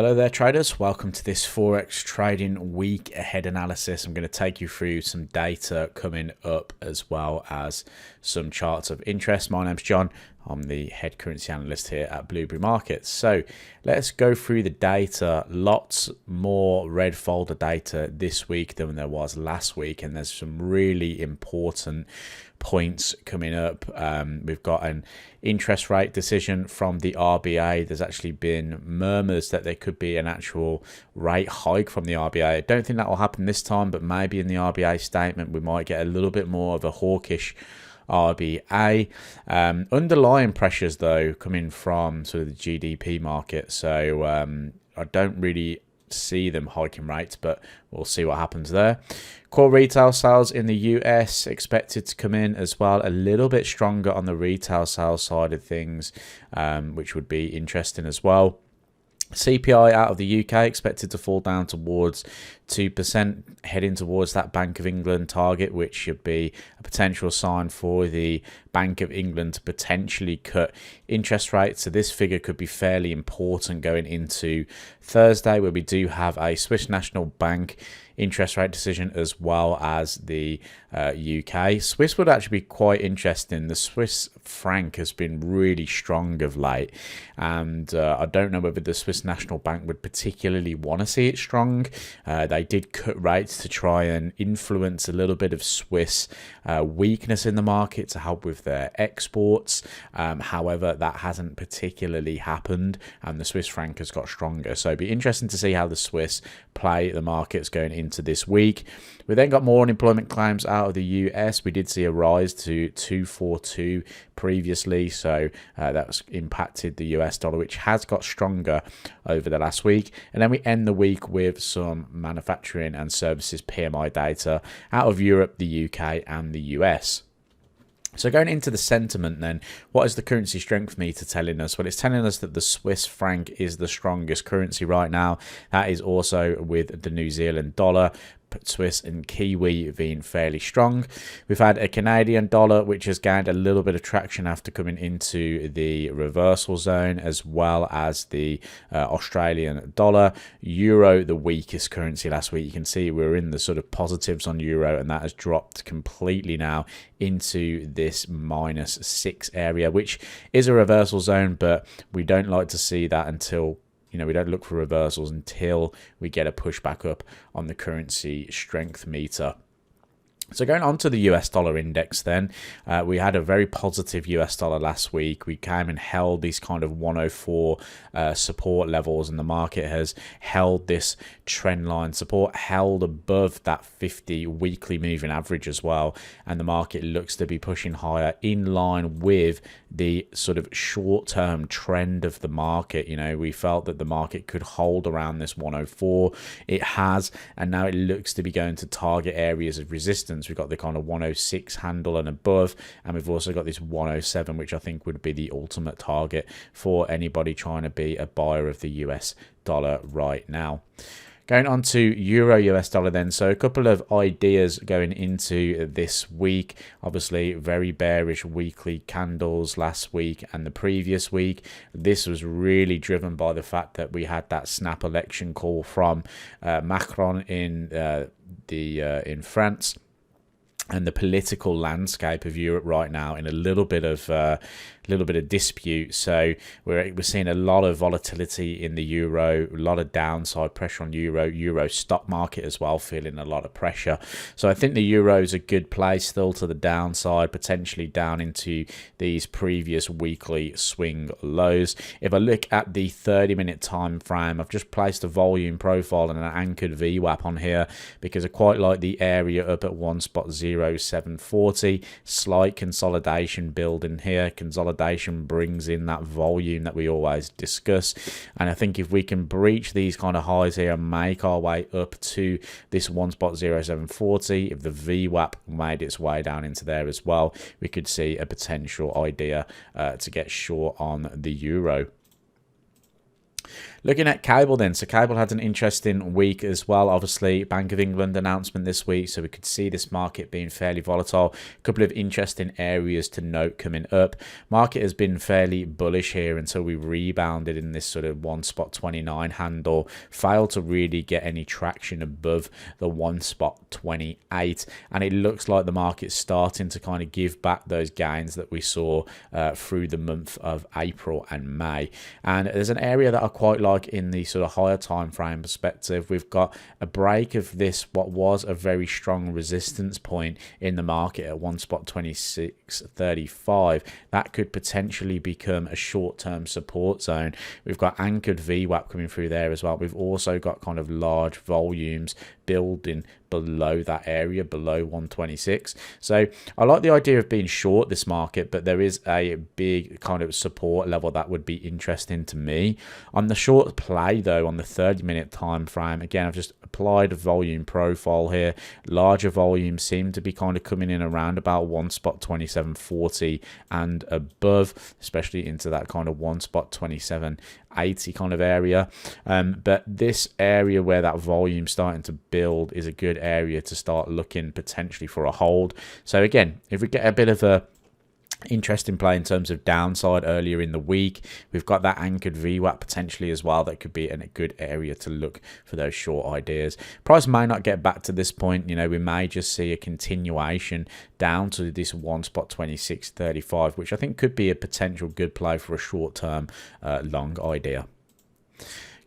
Hello there traders, welcome to this Forex trading week ahead analysis. I'm going to take you through some data coming up as well as some charts of interest. My name's John, I'm the head currency analyst here at Blueberry Markets. So let's go through the data. Lots more red folder data this week than there was last week, and there's some really important points coming up. We've got an interest rate decision from the RBA. There's actually been murmurs that there could be an actual rate hike from the RBA. I don't think that will happen this time, but maybe in the RBA statement we might get a little bit more of a hawkish RBA. Underlying pressures though coming from sort of the GDP market, so I don't really see them hiking rates, but we'll see what happens there. Core retail sales in the US expected to come in as well, a little bit stronger on the retail sales side of things, which would be interesting as well. CPI out of the UK expected to fall down towards 2%, heading towards that Bank of England target, which should be a potential sign for the Bank of England to potentially cut interest rates. So this figure could be fairly important going into Thursday, where we do have a Swiss National Bank interest rate decision as well as the UK. Swiss would actually be quite interesting. The Swiss franc has been really strong of late, and I don't know whether the Swiss National Bank would particularly want to see it strong. They did cut rates to try and influence a little bit of Swiss weakness in the market to help with their exports. However, that hasn't particularly happened, and the Swiss franc has got stronger. So it'd be interesting to see how the Swiss play the markets going into this week. We then got more unemployment claims out of the US. We did see a rise to 242 previously, so that's impacted the US dollar, which has got stronger over the last week. And then we end the week with some manufacturing and services PMI data out of Europe, the UK and the US. So going into the sentiment then, what is the currency strength meter telling us? Well, it's telling us that the Swiss franc is the strongest currency right now. That is also with the New Zealand dollar, Swiss and Kiwi being fairly strong. We've had a Canadian dollar which has gained a little bit of traction after coming into the reversal zone, as well as the Australian dollar. Euro, the weakest currency last week. You can see we were in the sort of positives on euro, and that has dropped completely now into this -6 area, which is a reversal zone, but we don't like to see that until we don't look for reversals until we get a pushback up on the currency strength meter. So going on to the US dollar index then, we had a very positive US dollar last week. We came and held these kind of 104 support levels, and the market has held this trend line support, held above that 50 weekly moving average as well, and the market looks to be pushing higher in line with the sort of short-term trend of the market. We felt that the market could hold around this 104. It has, and now it looks to be going to target areas of resistance. We've got the kind of 106 handle and above, and we've also got this 107, which I think would be the ultimate target for anybody trying to be a buyer of the US dollar right now. Going on to Euro US dollar then, so a couple of ideas going into this week. Obviously very bearish weekly candles last week and the previous week. This was really driven by the fact that we had that snap election call from Macron in France, and the political landscape of Europe right now in a little bit of dispute. So we're seeing a lot of volatility in the euro, a lot of downside pressure on euro stock market as well, feeling a lot of pressure. So I think the euro is a good play still to the downside, potentially down into these previous weekly swing lows. If I look at the 30-minute time frame, I've just placed a volume profile and an anchored VWAP on here because I quite like the area up at 1.0740. Slight consolidation building here. Consolidation brings in that volume that we always discuss, and I think if we can breach these kind of highs here and make our way up to this 1.0740, if the VWAP made its way down into there as well, we could see a potential idea to get short on the euro. Looking at cable then, so cable had an interesting week as well. Obviously, Bank of England announcement this week, so we could see this market being fairly volatile. A couple of interesting areas to note coming up. Market has been fairly bullish here until we rebounded in this sort of 1.29 handle. Failed to really get any traction above the 1.28, and it looks like the market's starting to kind of give back those gains that we saw through the month of April and May. And there's an area that I quite like in the sort of higher time frame perspective. We've got a break of this, what was a very strong resistance point in the market at 1.2635. That could potentially become a short-term support zone. We've got anchored VWAP coming through there as well. We've also got kind of large volumes building below that area, below 126. So I like the idea of being short this market, but there is a big kind of support level that would be interesting to me. On the short play though, on the 30-minute time frame, again, I've just applied a volume profile here. Larger volumes seem to be kind of coming in around about 1.2740 and above, especially into that kind of 1.2780 kind of area. But this area where that volume starting to build is a good area to start looking potentially for a hold. So again, if we get a bit of a interesting play in terms of downside earlier in the week, we've got that anchored VWAP potentially as well. That could be in a good area to look for those short ideas. Price may not get back to this point. You know, we may just see a continuation down to this 1.2635, which I think could be a potential good play for a short-term long idea.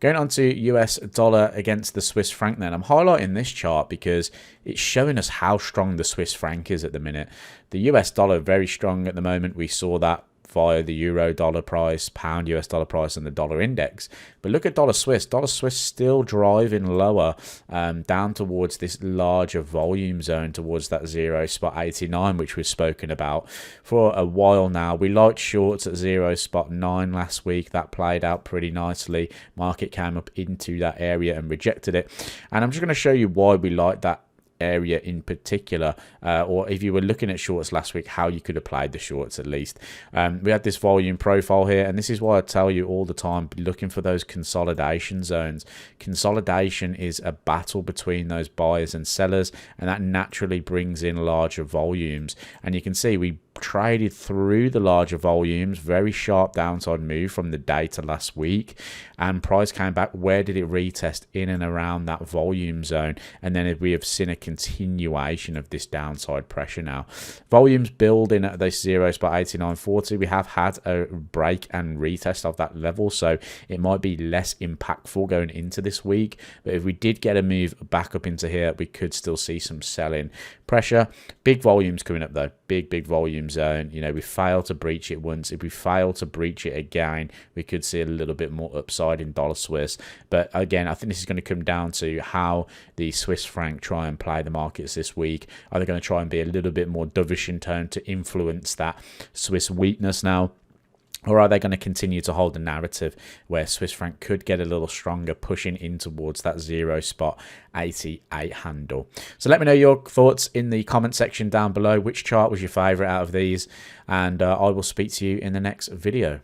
Going on to US dollar against the Swiss franc then. I'm highlighting this chart because it's showing us how strong the Swiss franc is at the minute. The US dollar very strong at the moment. We saw that via the euro dollar price, pound US dollar price, and the dollar index. But look at dollar Swiss. Dollar Swiss still driving lower, down towards this larger volume zone, towards that 0.89, which we've spoken about for a while now. We liked shorts at 0.9 last week. That played out pretty nicely. Market came up into that area and rejected it. And I'm just going to show you why we like that area in particular, or if you were looking at shorts last week, how you could apply the shorts at least. We had this volume profile here, and this is why I tell you all the time, be looking for those consolidation zones. Consolidation is a battle between those buyers and sellers, and that naturally brings in larger volumes. And you can see we traded through the larger volumes, very sharp downside move from the data last week, and price came back. Where did it retest? In and around that volume zone, and then we have seen a continuation of this downside pressure now. Volumes building at this 0.8940. We have had a break and retest of that level, so it might be less impactful going into this week, but if we did get a move back up into here, we could still see some selling pressure. Big volumes coming up though, big volume zone. You know, we failed to breach it once. If we fail to breach it again, we could see a little bit more upside in dollar Swiss. But again, I think this is going to come down to how the Swiss franc try and play the markets this week. Are they going to try and be a little bit more dovish in turn to influence that Swiss weakness now? Or are they going to continue to hold the narrative where Swiss franc could get a little stronger, pushing in towards that 0.88 handle? So let me know your thoughts in the comment section down below. Which chart was your favorite out of these? And I will speak to you in the next video.